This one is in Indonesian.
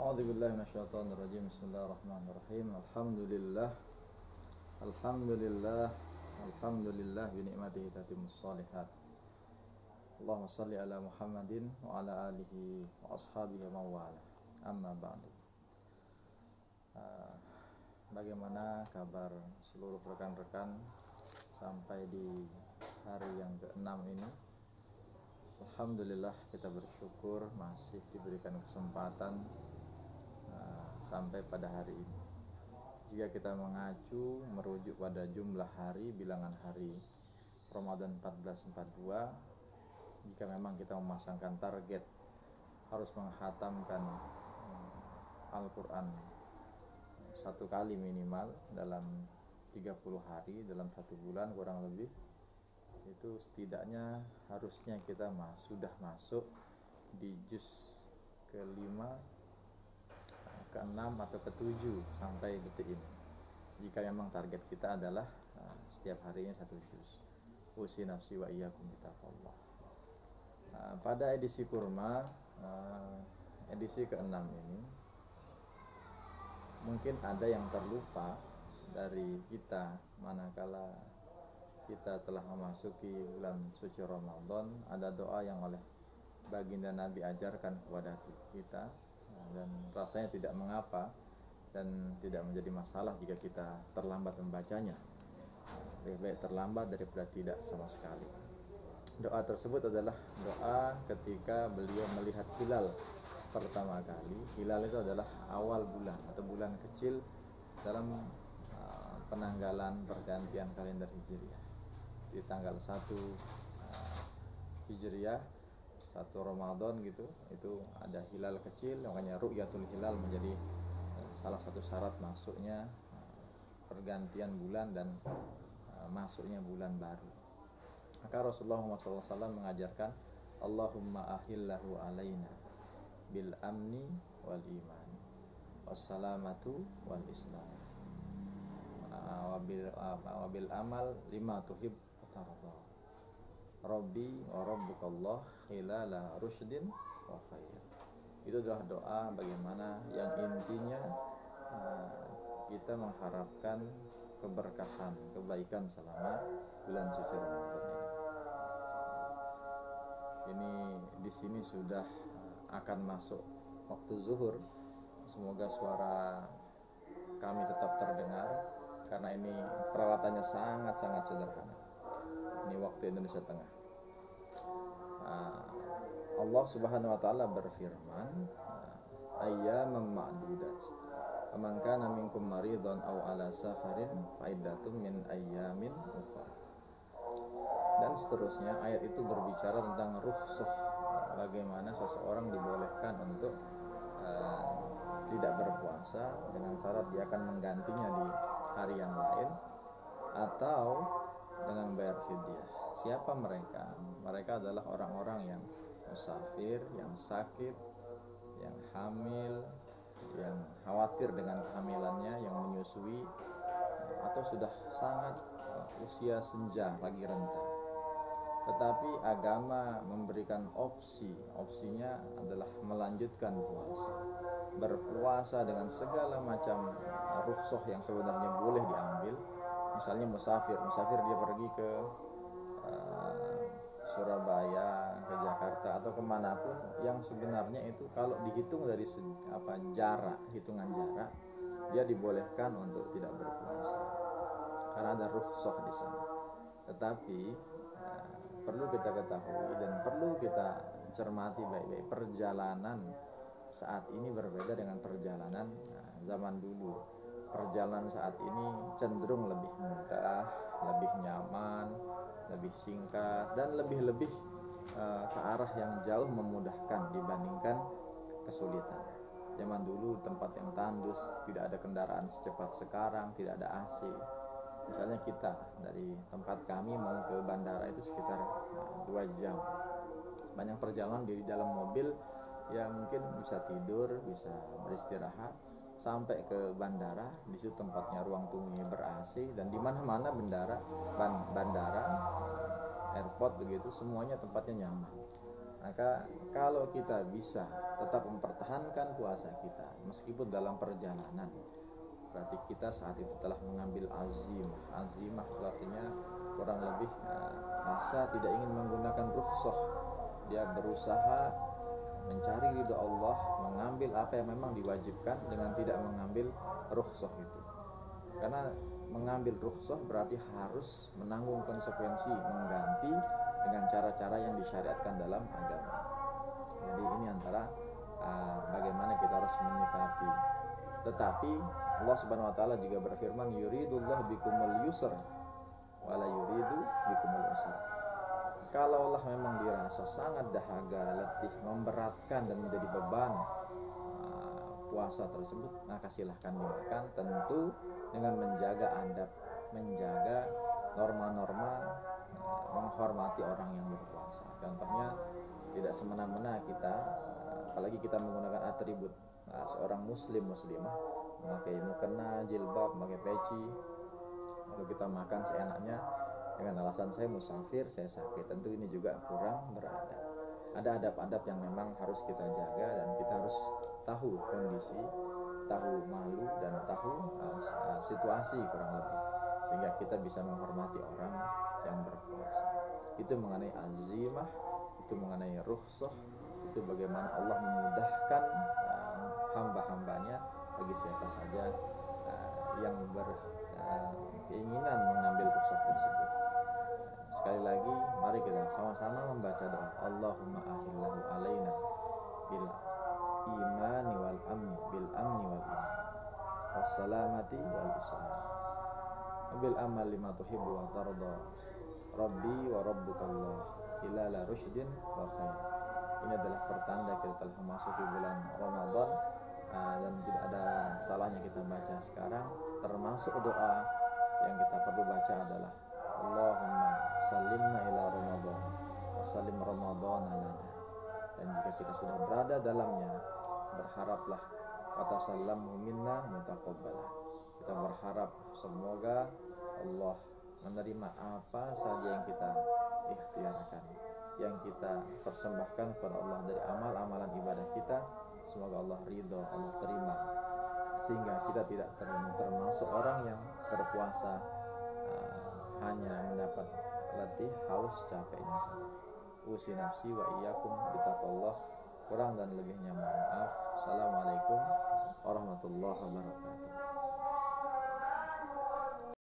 A'udzubillahi minasyaitonirrajim. Bismillahirrahmanirrahim. Alhamdulillah bi ni'matihi tatimmus shalihat. Allahumma shalli ala Muhammadin wa ala alihi wa ashabihi wa mawala. Amma ba'du. Bagaimana kabar seluruh rekan-rekan sampai di hari yang ke-6 ini? Alhamdulillah, kita bersyukur masih diberikan kesempatan sampai pada hari ini. Jika kita mengacu merujuk pada jumlah hari, bilangan hari Ramadan 1442, jika memang kita memasangkan target harus menghatamkan Al-Quran satu kali minimal dalam 30 hari, dalam 1 bulan kurang lebih, itu setidaknya harusnya kita sudah masuk di juz ke-5, ke-6 atau ke-7 sampai detik ini. Jika memang target kita adalah setiap harinya 1 juz. Usi nafsi wa iyyakum bitaqwallah. Pada edisi kurma, edisi ke-6 ini, mungkin ada yang terlupa dari kita manakala kita telah memasuki bulan suci Ramadan. Ada doa yang oleh baginda Nabi ajarkan kepada kita, dan rasanya tidak mengapa dan tidak menjadi masalah jika kita terlambat membacanya. Lebih baik terlambat daripada tidak sama sekali. Doa tersebut adalah doa ketika beliau melihat hilal pertama kali. Hilal itu adalah awal bulan atau bulan kecil dalam penanggalan pergantian kalender Hijriah. Di tanggal 1 Hijriah, 1 Ramadan gitu, itu ada hilal kecil, makanya ru'yatul hilal menjadi salah satu syarat masuknya pergantian bulan dan masuknya bulan baru. Maka Rasulullah SAW mengajarkan, Allahumma ahillahu alaina bil amni wal iman wassalamatu wal islam wabil amal lima tuhib tarda Rabbi wa rabbukallah hilala rusydin wa khair. Itu adalah doa bagaimana yang intinya kita mengharapkan keberkahan, kebaikan selama bulan suci Ramadan ini. Di sini sudah akan masuk waktu zuhur. Semoga suara kami tetap terdengar, karena ini peralatannya sangat-sangat sederhana. Ini waktu Indonesia Tengah. Allah Subhanahu wa taala berfirman, ayyaman ma'dudat. Faman kana minkum maridun aw ala safarin fa iddatun min ayyamin ukhra. Dan seterusnya, ayat itu berbicara tentang rukhsah, bagaimana seseorang dibolehkan untuk tidak berpuasa dengan syarat dia akan menggantinya di hari yang lain atau dengan bayar fidyah. Siapa mereka? Mereka adalah orang-orang yang musafir, yang sakit, yang hamil, yang khawatir dengan kehamilannya, yang menyusui, atau sudah sangat usia senja, lagi renta. Tetapi agama memberikan opsinya adalah melanjutkan puasa, berpuasa dengan segala macam rukhsah yang sebenarnya boleh diambil. Misalnya musafir dia pergi ke Surabaya, ke Jakarta atau kemanapun, yang sebenarnya itu kalau dihitung dari hitungan jarak, dia dibolehkan untuk tidak berpuasa karena ada rukhsah di sana. Tetapi perlu kita ketahui dan perlu kita cermati baik-baik, perjalanan saat ini berbeda dengan perjalanan zaman dulu. Perjalanan saat ini cenderung lebih mudah, lebih nyaman, lebih singkat, dan lebih ke arah yang jauh memudahkan dibandingkan kesulitan. Zaman dulu tempat yang tandus, tidak ada kendaraan secepat sekarang, tidak ada AC. Misalnya kita dari tempat kami mau ke bandara itu sekitar 2 jam. Banyak perjalanan di dalam mobil, ya mungkin bisa tidur, bisa beristirahat sampai ke bandara. Di situ tempatnya ruang tunggunya ber-AC, dan di mana-mana bandara, airport begitu, semuanya tempatnya nyaman. Maka kalau kita bisa tetap mempertahankan puasa kita meskipun dalam perjalanan, berarti kita saat itu telah mengambil azimah. Azimah itu artinya kurang lebih masa tidak ingin menggunakan rukhsah. Dia berusaha mencari ridha Allah, mengambil apa yang memang diwajibkan dengan tidak mengambil rukhsah itu. Karena mengambil rukhsah berarti harus menanggung konsekuensi, mengganti dengan cara-cara yang disyariatkan dalam agama. Jadi ini antara bagaimana kita harus menyikapi. Tetapi Allah Subhanahu wa taala juga berfirman, yuridullahu bikumul yusr wala yuridu bikumul usr. Kalaulah memang dirasa sangat dahaga, letih, memberatkan dan menjadi beban puasa tersebut, maka silahkan dimakan, tentu dengan menjaga adab, menjaga norma-norma, menghormati orang yang berpuasa. Contohnya tidak semena-mena kita, apalagi kita menggunakan atribut seorang muslimah memakai mukena, jilbab, memakai peci, lalu kita makan seenaknya dengan alasan saya musafir, saya sakit. Tentu ini juga kurang beradab. Ada adab-adab yang memang harus kita jaga, dan kita harus tahu kondisi, tahu malu, dan tahu situasi kurang lebih, sehingga kita bisa menghormati orang yang berpuasa. Itu mengenai azimah, itu mengenai rukhsah, itu bagaimana Allah memudahkan hamba-hambanya bagi siapa saja yang berkeinginan mengambil rukhsah tersebut. Sekali lagi, mari kita sama-sama membaca doa Allahumma ahillahu alaina bil imani wal amni, bil amni wal iman, wassalamati wal islam, bil amal lima tuhibbu wa tarda, rabbi wa rabbukallah ila la rusydin wa khair. Ini adalah pertanda kita telah memasuki bulan Ramadan, dan tidak ada salahnya kita baca sekarang. Termasuk doa yang kita perlu baca adalah Allahumma salimna ila Ramadan wa salim Ramadan lana. Dan jika kita sudah berada dalamnya, berharaplah watasallamu minna mutaqabbala. Kita berharap semoga Allah menerima apa saja yang kita ikhtiarkan, yang kita persembahkan kepada Allah dari amal-amalan ibadah kita. Semoga Allah ridho, Allah terima, sehingga kita tidak termasuk orang yang berpuasa hanya mendapat letih, haus, capeknya saja. Usi nafsi wa iyyakum bitaqwallah. Kurang dan lebihnya mohon maaf. Assalamualaikum warahmatullahi wabarakatuh.